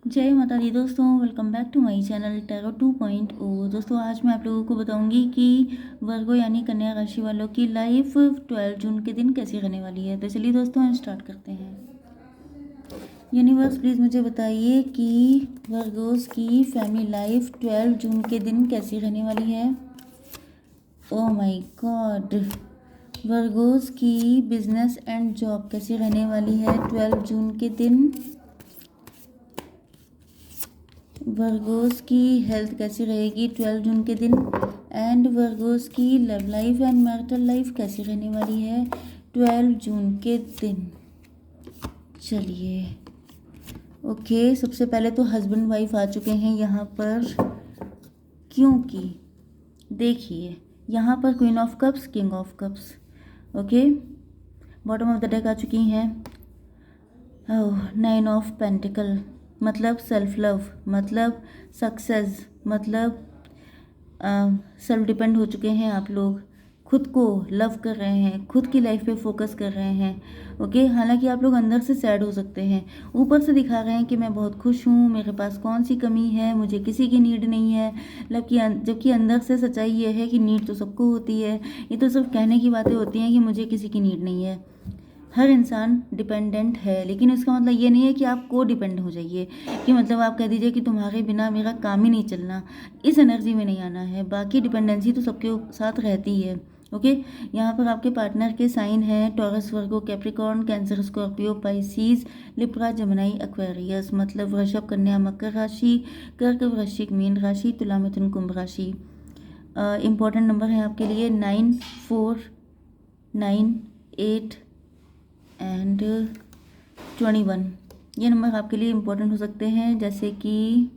जय माता दी दोस्तों, welcome back to my channel tarot 2.0। दोस्तों आज मैं आप लोगों को बताऊंगी कि वर्गो यानी कन्या राशि वालों की लाइफ 12 जून के दिन कैसी रहने वाली है। तो चलिए दोस्तों हम स्टार्ट करते हैं। यूनिवर्स प्लीज़ मुझे बताइए कि वर्गोस की फैमिली लाइफ 12 जून के दिन कैसी रहने वाली है। ओह माय गॉड, वर्गोस की बिजनेस एंड जॉब कैसी रहने वाली है 12 जून के दिन। वर्गोस की हेल्थ कैसी रहेगी 12 जून के दिन। एंड वर्गोस की love life and marital life कैसी रहने वाली है 12 जून के दिन। चलिए ओके, सबसे पहले तो हस्बैंड वाइफ आ चुके हैं यहाँ पर, क्योंकि देखिए यहाँ पर queen of cups, king of cups, okay. Bottom of the deck आ चुकी हैं। ओह, 9 ऑफ पेंटिकल, मतलब सेल्फ लव, मतलब सक्सेस, मतलब सेल्फ डिपेंड हो चुके हैं आप लोग, खुद को लव कर रहे हैं, खुद की लाइफ पे फोकस कर रहे हैं। ओके, हालांकि आप लोग अंदर से सैड हो सकते हैं, ऊपर से दिखा रहे हैं कि मैं बहुत खुश हूँ, मेरे पास कौन सी कमी है, मुझे किसी की नीड नहीं है। जबकि अंदर से सच्चाई ये है कि नीड तो सबको होती है। ये तो सिर्फ कहने की बातें होती हैं कि मुझे किसी की नीड नहीं है। हर इंसान डिपेंडेंट है, लेकिन इसका मतलब ये नहीं है कि आप को डिपेंड हो जाइए, कि मतलब आप कह दीजिए कि तुम्हारे बिना मेरा काम ही नहीं चलना। इस एनर्जी में नहीं आना है। बाकी डिपेंडेंसी तो सबके साथ रहती है। ओके, यहाँ पर आपके पार्टनर के साइन हैं Taurus, Virgo, Capricorn, Cancer, Scorpio, Pisces, Libra, Gemini, Aquarius, मतलब वृषभ, कन्या, मकर राशि, कर्क, वृश्चिक, मीन राशि, तुला, मिथुन, कुंभ राशि। इंपॉर्टेंट नंबर है आपके लिए 9, 4, 9, 8 एंड 21। ये नंबर आपके लिए इम्पोर्टेंट हो सकते हैं, जैसे कि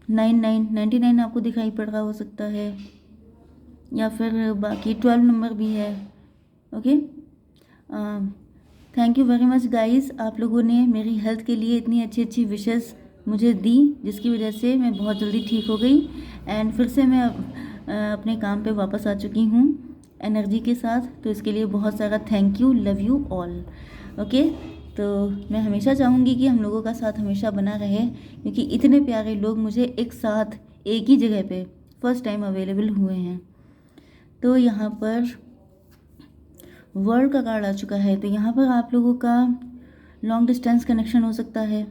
99 आपको दिखाई पड़ रहा हो सकता है, या फिर बाकी 12 नंबर भी है। Okay, thank you very much guys, आप लोगों ने मेरी हेल्थ के लिए इतनी अच्छी अच्छी विशेस मुझे दी, जिसकी वजह से मैं बहुत जल्दी ठीक हो गई। एंड फिर से मैं अपने काम पे वापस आ चुकी हूँ एनर्जी के साथ। तो इसके लिए बहुत सारा thank you, love you all. Okay, तो मैं हमेशा चाहूँगी कि हम लोगों का साथ हमेशा बना रहे, क्योंकि इतने प्यारे लोग मुझे एक साथ एक ही जगह पे फर्स्ट टाइम अवेलेबल हुए हैं। तो यहाँ पर वर्ल्ड का कार्ड आ चुका है, तो यहाँ पर आप लोगों का लॉन्ग डिस्टेंस कनेक्शन हो सकता है,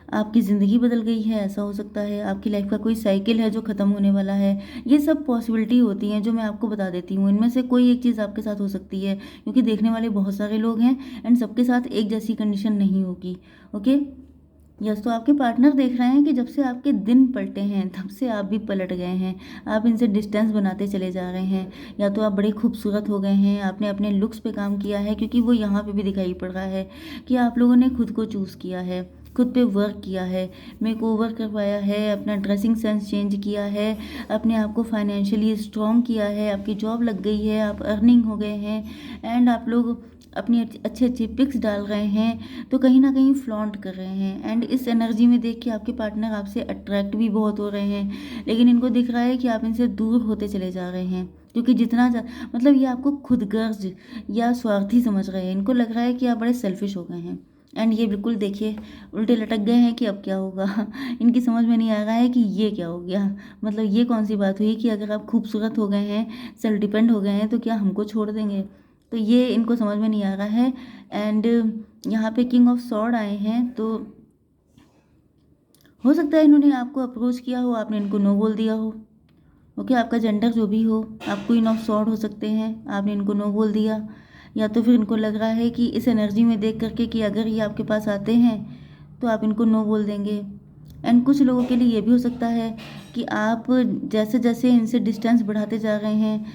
आपकी ज़िंदगी बदल गई है ऐसा हो सकता है, आपकी लाइफ का कोई साइकिल है जो ख़त्म होने वाला है। ये सब पॉसिबिलिटी होती हैं जो मैं आपको बता देती हूँ। इनमें से कोई एक चीज़ आपके साथ हो सकती है, क्योंकि देखने वाले बहुत सारे लोग हैं एंड सबके साथ एक जैसी कंडीशन नहीं होगी। ओके, यस, तो आपके पार्टनर देख रहे हैं कि जब से आपके दिन पलटे हैं तब से आप भी पलट गए हैं। आप इनसे डिस्टेंस बनाते चले जा रहे हैं, या तो आप बड़े खूबसूरत हो गए हैं, आपने अपने लुक्स पे काम किया है, क्योंकि वो यहाँ पे भी दिखाई पड़ रहा है कि आप लोगों ने खुद को चूज़ किया है, खुद पे वर्क किया है, मेक ओवर करवाया है, अपना ड्रेसिंग सेंस चेंज किया है, अपने आप को फाइनेंशियली स्ट्रॉन्ग किया है, आपकी जॉब लग गई है, आप अर्निंग हो गए हैं, एंड आप लोग अपनी अच्छे अच्छे पिक्स डाल रहे हैं, तो कहीं ना कहीं फ्लॉन्ट कर रहे हैं। एंड इस एनर्जी में देख के आपके पार्टनर आपसे अट्रैक्ट भी बहुत हो रहे हैं, लेकिन इनको दिख रहा है कि आप इनसे दूर होते चले जा रहे हैं, क्योंकि मतलब ये आपको खुदगर्ज या स्वार्थी समझ रहे हैं। इनको लग रहा है कि आप बड़े सेल्फिश हो गए हैं, एंड ये बिल्कुल देखिए उल्टे लटक गए हैं कि अब क्या होगा। इनकी समझ में नहीं आ रहा है कि ये क्या हो गया, मतलब ये कौन सी बात हुई कि अगर आप खूबसूरत हो गए हैं, सेल्फ डिपेंड हो गए हैं, तो क्या हमको छोड़ देंगे। तो ये इनको समझ में नहीं आ रहा है। एंड यहाँ पे किंग ऑफ सॉर्ड आए हैं, तो हो सकता है इन्होंने आपको अप्रोच किया हो, आपने इनको नो बोल दिया हो। ओके, आपका जेंडर जो भी हो, आप क्वीन ऑफ सॉर्ड हो सकते हैं, आपने इनको नो बोल दिया, या तो फिर इनको लग रहा है कि इस एनर्जी में देख करके कि अगर ये आपके पास आते हैं तो आप इनको नो बोल देंगे। एंड कुछ लोगों के लिए ये भी हो सकता है कि आप जैसे जैसे इनसे डिस्टेंस बढ़ाते जा रहे हैं,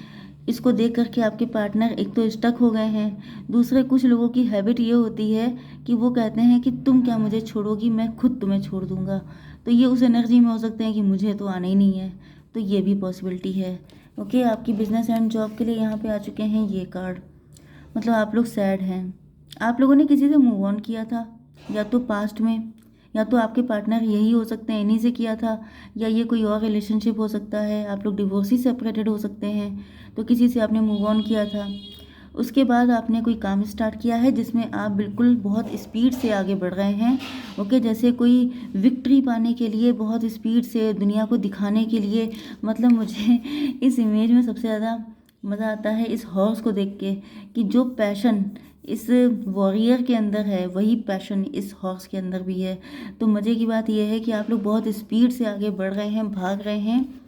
इसको देख करके आपके पार्टनर एक तो स्टक हो गए हैं, दूसरे कुछ लोगों की हैबिट ये होती है कि वो कहते हैं कि तुम क्या मुझे छोड़ोगी, मैं खुद तुम्हें छोड़ दूंगा। तो ये उस एनर्जी में हो सकते हैं कि मुझे तो आना ही नहीं है, तो ये भी पॉसिबिलिटी है। ओके, आपकी बिजनेस एंड जॉब के लिए यहाँ पे आ चुके हैं ये कार्ड, मतलब आप लोग सैड हैं, आप लोगों ने किसी से मूव ऑन किया था, या तो पास्ट में, या तो आपके पार्टनर यही हो सकते हैं, इन्हीं से किया था, या ये कोई और रिलेशनशिप हो सकता है, आप लोग डिवोर्स ही सेपरेटेड हो सकते हैं, तो किसी से आपने मूव ऑन किया था। उसके बाद आपने कोई काम स्टार्ट किया है जिसमें आप बिल्कुल बहुत स्पीड से आगे बढ़ रहे हैं। ओके, जैसे कोई विक्ट्री पाने के लिए बहुत स्पीड से दुनिया को दिखाने के लिए, मतलब मुझे इस इमेज में सबसे ज़्यादा मज़ा आता है इस हॉर्स को देख के, कि जो पैशन इस वॉरियर के अंदर है वही पैशन इस हॉर्स के अंदर भी है। तो मज़े की बात यह है कि आप लोग बहुत स्पीड से आगे बढ़ रहे हैं, भाग रहे हैं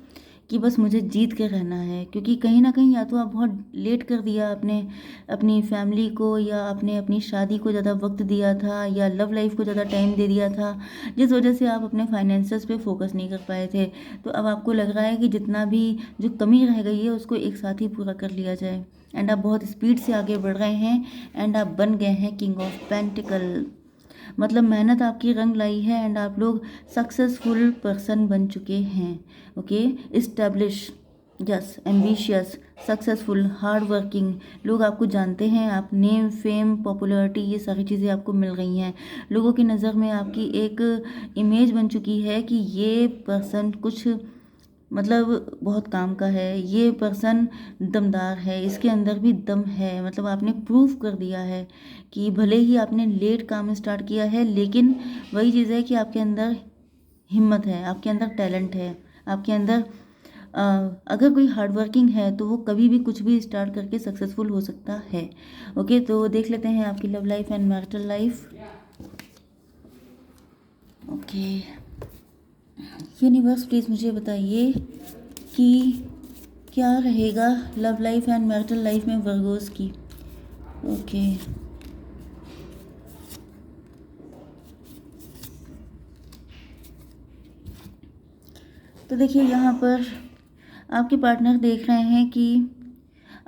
कि बस मुझे जीत के रहना है। क्योंकि कहीं ना कहीं या तो आप बहुत लेट कर दिया आपने अपनी फैमिली को, या आपने अपनी शादी को ज़्यादा वक्त दिया था, या लव लाइफ को ज़्यादा टाइम दे दिया था, जिस वजह से आप अपने फाइनेंसेस पे फोकस नहीं कर पाए थे। तो अब आपको लग रहा है कि जितना भी जो कमी रह गई है उसको एक साथ ही पूरा कर लिया जाए। एंड आप बहुत स्पीड से आगे बढ़ रहे हैं, एंड आप बन गए हैं किंग ऑफ पेंटिकल। मतलब मेहनत आपकी रंग लाई है, एंड आप लोग सक्सेसफुल पर्सन बन चुके हैं। Okay, establish, yes, ambitious, successful, hard working, लोग आपको जानते हैं, आप नेम, फेम, पॉपुलैरिटी, ये सारी चीज़ें आपको मिल रही हैं। लोगों की नज़र में आपकी एक इमेज बन चुकी है कि ये पर्सन कुछ मतलब बहुत काम का है, ये पर्सन दमदार है, इसके अंदर भी दम है। मतलब आपने प्रूव कर दिया है कि भले ही आपने लेट काम स्टार्ट किया है, लेकिन वही चीज़ है कि आपके अंदर हिम्मत है, आपके अंदर टैलेंट है, आपके अंदर अगर कोई हार्ड वर्किंग है तो वो कभी भी कुछ भी स्टार्ट करके सक्सेसफुल हो सकता है। ओके, तो देख लेते हैं आपकी love life and marital life. Okay, universe please मुझे बताइए कि क्या रहेगा love life and marital life में वर्गोस की। ओके, तो देखिए यहाँ पर आपके पार्टनर देख रहे हैं कि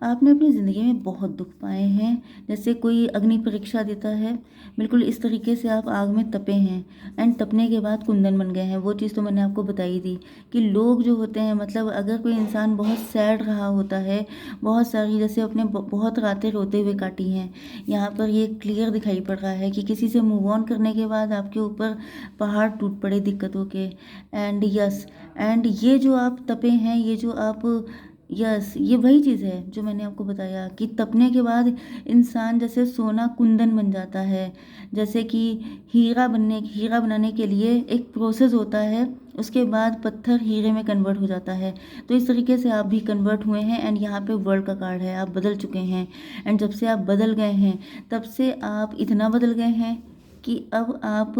आपने अपनी ज़िंदगी में बहुत दुख पाए हैं। जैसे कोई अग्नि परीक्षा देता है, बिल्कुल इस तरीके से आप आग में तपे हैं, एंड तपने के बाद कुंदन बन गए हैं। वो चीज़ तो मैंने आपको बताई थी कि लोग जो होते हैं, मतलब अगर कोई इंसान बहुत सैड रहा होता है, बहुत सारी जैसे अपने बहुत रातें रोते हुए काटी हैं, यहाँ पर ये क्लियर दिखाई पड़ रहा है कि किसी से मूव ऑन करने के बाद आपके ऊपर पहाड़ टूट पड़े दिक्कतों के। एंड यस, एंड ये जो आप तपे हैं, ये जो आप, यस, ये वही चीज़ है जो मैंने आपको बताया कि तपने के बाद इंसान जैसे सोना कुंदन बन जाता है। जैसे कि हीरा बनाने के लिए एक प्रोसेस होता है, उसके बाद पत्थर हीरे में कन्वर्ट हो जाता है। तो इस तरीके से आप भी कन्वर्ट हुए हैं, एंड यहाँ पे वर्ल्ड का कार्ड है, आप बदल चुके हैं। एंड जब से आप बदल गए हैं, तब से आप इतना बदल गए हैं कि अब आप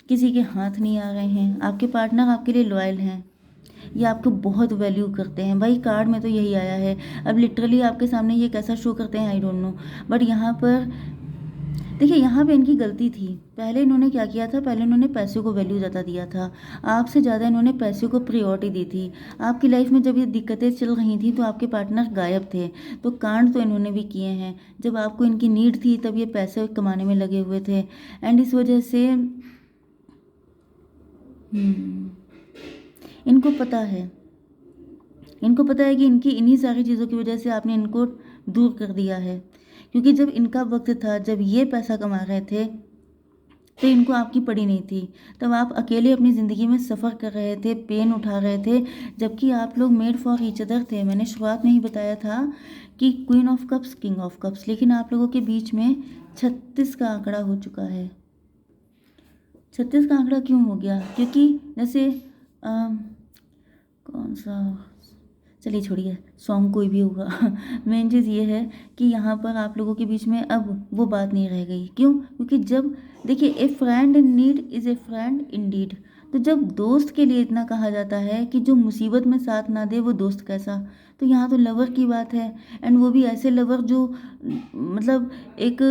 किसी के हाथ नहीं आ रहे हैं। आपके पार्टनर आपके लिए लॉयल हैं, ये आपको बहुत वैल्यू करते हैं। भाई कार्ड में तो यही आया है। अब लिटरली आपके सामने ये कैसा शो करते हैं आई डोंट नो, बट यहाँ पर देखिए, यहाँ पे इनकी गलती थी। पहले इन्होंने क्या किया था, पहले इन्होंने पैसों को वैल्यू ज़्यादा दिया था, आपसे ज़्यादा इन्होंने पैसों को प्रायोरिटी दी थी। आपकी लाइफ में जब ये दिक्कतें चल रही थी तो आपके पार्टनर गायब थे, तो कांड तो इन्होंने भी किए हैं। जब आपको इनकी नीड थी तब ये पैसे कमाने में लगे हुए थे, एंड इस वजह से इनको पता है, कि इनकी इन्हीं सारी चीज़ों की वजह से आपने इनको दूर कर दिया है। क्योंकि जब इनका वक्त था, जब ये पैसा कमा रहे थे, तो इनको आपकी पड़ी नहीं थी। तब आप अकेले अपनी ज़िंदगी में सफ़र कर रहे थे, पेन उठा रहे थे, जबकि आप लोग मेड फॉर ईच अदर थे। मैंने शुरुआत में ही बताया था कि queen of cups, king of cups, लेकिन आप लोगों के बीच में 36 का आंकड़ा हो चुका है। 36 का आंकड़ा क्यों हो गया? क्योंकि जैसे कौन सा, चलिए छोड़िए, सॉन्ग कोई भी होगा मेन चीज़ ये है कि यहाँ पर आप लोगों के बीच में अब वो बात नहीं रह गई। क्यों? क्योंकि जब देखिए, a friend in need is a friend indeed. तो जब दोस्त के लिए इतना कहा जाता है कि जो मुसीबत में साथ ना दे वो दोस्त कैसा, तो यहाँ तो लवर की बात है। एंड वो भी ऐसे लवर जो मतलब एक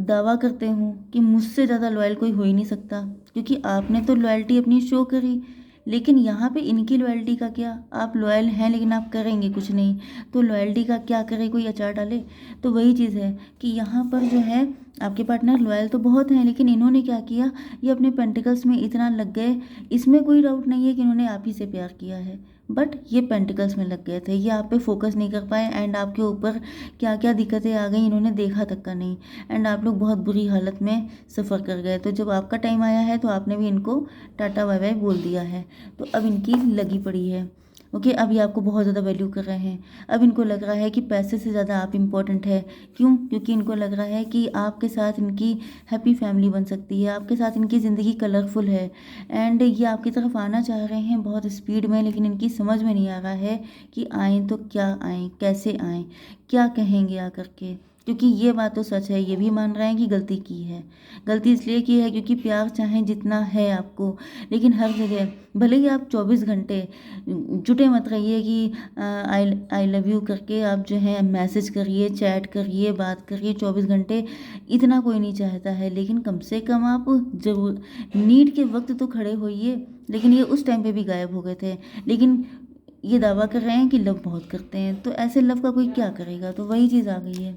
दावा करते हूँ कि मुझसे ज़्यादा लॉयल कोई हो ही नहीं सकता। क्योंकि आपने तो लॉयल्टी अपनी शो करी, लेकिन यहाँ पे इनकी लॉयल्टी का क्या? आप लॉयल हैं लेकिन आप करेंगे कुछ नहीं, तो लॉयल्टी का क्या करे, कोई अचार डाले? तो वही चीज़ है कि यहाँ पर जो है आपके पार्टनर लॉयल तो बहुत हैं, लेकिन इन्होंने क्या किया, ये अपने पेंटिकल्स में इतना लग गए। इसमें कोई डाउट नहीं है कि इन्होंने आप ही से प्यार किया है, बट ये पेंटिकल्स में लग गए थे, ये आप पे फोकस नहीं कर पाए, एंड आपके ऊपर क्या क्या दिक्कतें आ गई इन्होंने देखा तक का नहीं, एंड आप लोग बहुत बुरी हालत में सफ़र कर गए। तो जब आपका टाइम आया है तो आपने भी इनको टाटा बाय बाय बोल दिया है। तो अब इनकी लगी पड़ी है। ओके, अब ये आपको बहुत ज़्यादा वैल्यू कर रहे हैं। अब इनको लग रहा है कि पैसे से ज़्यादा आप इम्पोर्टेंट है। क्यों? क्योंकि इनको लग रहा है कि आपके साथ इनकी हैप्पी फैमिली बन सकती है, आपके साथ इनकी ज़िंदगी कलरफुल है, एंड ये आपकी तरफ आना चाह रहे हैं बहुत स्पीड में, लेकिन इनकी समझ में नहीं आ रहा है कि आएँ तो क्या आएँ, कैसे आएँ, क्या कहेंगे आकर के। क्योंकि ये बात तो सच है, ये भी मान रहे हैं कि गलती की है। गलती इसलिए की है क्योंकि प्यार चाहे जितना है आपको, लेकिन हर जगह भले ही आप 24 घंटे जुटे मत रहिए कि आई आई लव यू करके आप जो है मैसेज करिए, चैट करिए, बात करिए 24 घंटे, इतना कोई नहीं चाहता है। लेकिन कम से कम आप जरूर नीड के वक्त तो खड़े होइए। लेकिन ये उस टाइम पे भी गायब हो गए थे। लेकिन ये दावा कर रहे हैं कि लव बहुत करते हैं, तो ऐसे लव का कोई क्या करेगा, तो वही चीज़ आ गई है।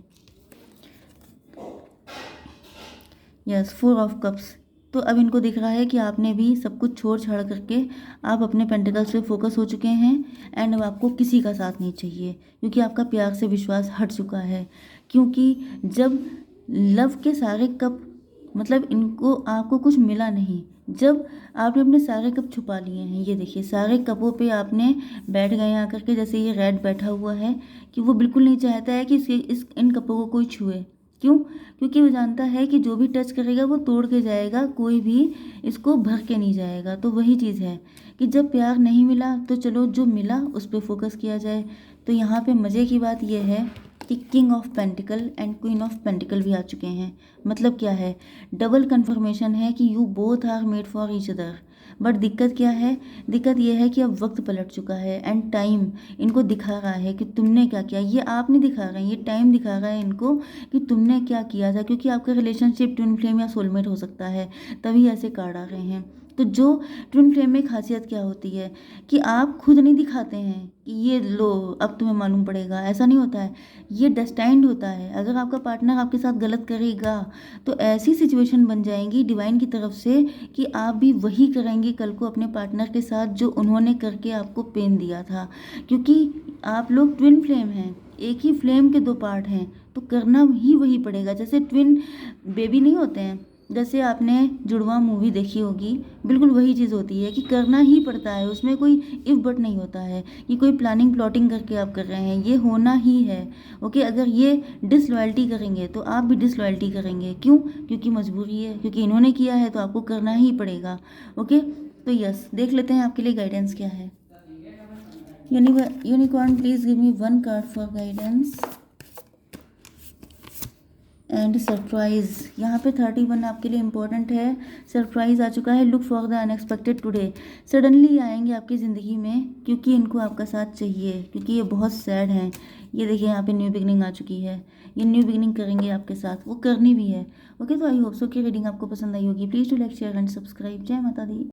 Yes, 4 of cups. तो अब इनको दिख रहा है कि आपने भी सब कुछ छोड़ छाड़ करके आप अपने पेंटिकल्स पे फोकस हो चुके हैं, एंड अब आपको किसी का साथ नहीं चाहिए, क्योंकि आपका प्यार से विश्वास हट चुका है। क्योंकि जब लव के सारे कप, मतलब इनको आपको कुछ मिला नहीं, जब आपने अपने सारे कप छुपा लिए हैं, ये देखिए सारे कपों पे आपने बैठ गए आकर के, जैसे ये रेड बैठा हुआ है कि वो बिल्कुल नहीं चाहता है कि इन कपों को कोई छुए। क्यों? क्योंकि वो जानता है कि जो भी टच करेगा वो तोड़ के जाएगा, कोई भी इसको भर के नहीं जाएगा। तो वही चीज़ है कि जब प्यार नहीं मिला तो चलो जो मिला उस पर फोकस किया जाए। तो यहाँ पे मज़े की बात यह है कि king of pentacle and queen of pentacle भी आ चुके हैं। मतलब क्या है? डबल कन्फर्मेशन है कि you both are made for each other. But दिक्कत क्या है? दिक्कत यह है कि अब वक्त पलट चुका है, एंड टाइम इनको दिखा रहा है कि तुमने क्या किया। ये आप नहीं दिखा रहे हैं, ये टाइम दिखा रहा है इनको कि तुमने क्या किया था। क्योंकि आपका रिलेशनशिप ट्विन फ्लेम या सोलमेट हो सकता है, तभी ऐसे कार्ड आ रहे हैं। तो जो ट्विन फ्लेम में खासियत क्या होती है कि आप खुद नहीं दिखाते हैं कि ये लो अब तुम्हें मालूम पड़ेगा, ऐसा नहीं होता है। ये डेस्टाइंड होता है। अगर आपका पार्टनर आपके साथ गलत करेगा तो ऐसी सिचुएशन बन जाएंगी डिवाइन की तरफ से कि आप भी वही करेंगे कल को अपने पार्टनर के साथ जो उन्होंने करके आपको पेन दिया था। क्योंकि आप लोग ट्विन फ्लेम हैं, एक ही फ्लेम के दो पार्ट हैं, तो करना ही वही पड़ेगा। जैसे ट्विन बेबी नहीं होते हैं, जैसे आपने जुड़वा मूवी देखी होगी, बिल्कुल वही चीज़ होती है कि करना ही पड़ता है। उसमें कोई इफ बट नहीं होता है कि कोई प्लानिंग प्लॉटिंग करके आप कर रहे हैं, ये होना ही है। ओके, अगर ये डिसलॉयल्टी करेंगे तो आप भी डिसलॉयल्टी करेंगे। क्यों? क्योंकि मजबूरी है, क्योंकि इन्होंने किया है तो आपको करना ही पड़ेगा। ओके, तो यस, देख लेते हैं आपके लिए गाइडेंस क्या है। Unicorn, please give me 1 card for guidance. And surprise, यहाँ पे 31 आपके लिए इम्पोर्टेंट है। सरप्राइज आ चुका है। Look for the unexpected today. Suddenly आएंगे आपकी ज़िंदगी में, क्योंकि इनको आपका साथ चाहिए, क्योंकि ये बहुत सैड हैं। ये देखिए यहाँ पे न्यू बिगनिंग आ चुकी है। ये न्यू बिगनिंग करेंगे आपके साथ, वो करनी भी है। ओके, तो आई होप सो कि रीडिंग आपको पसंद आई होगी। Please to like share and subscribe. जय माता दी।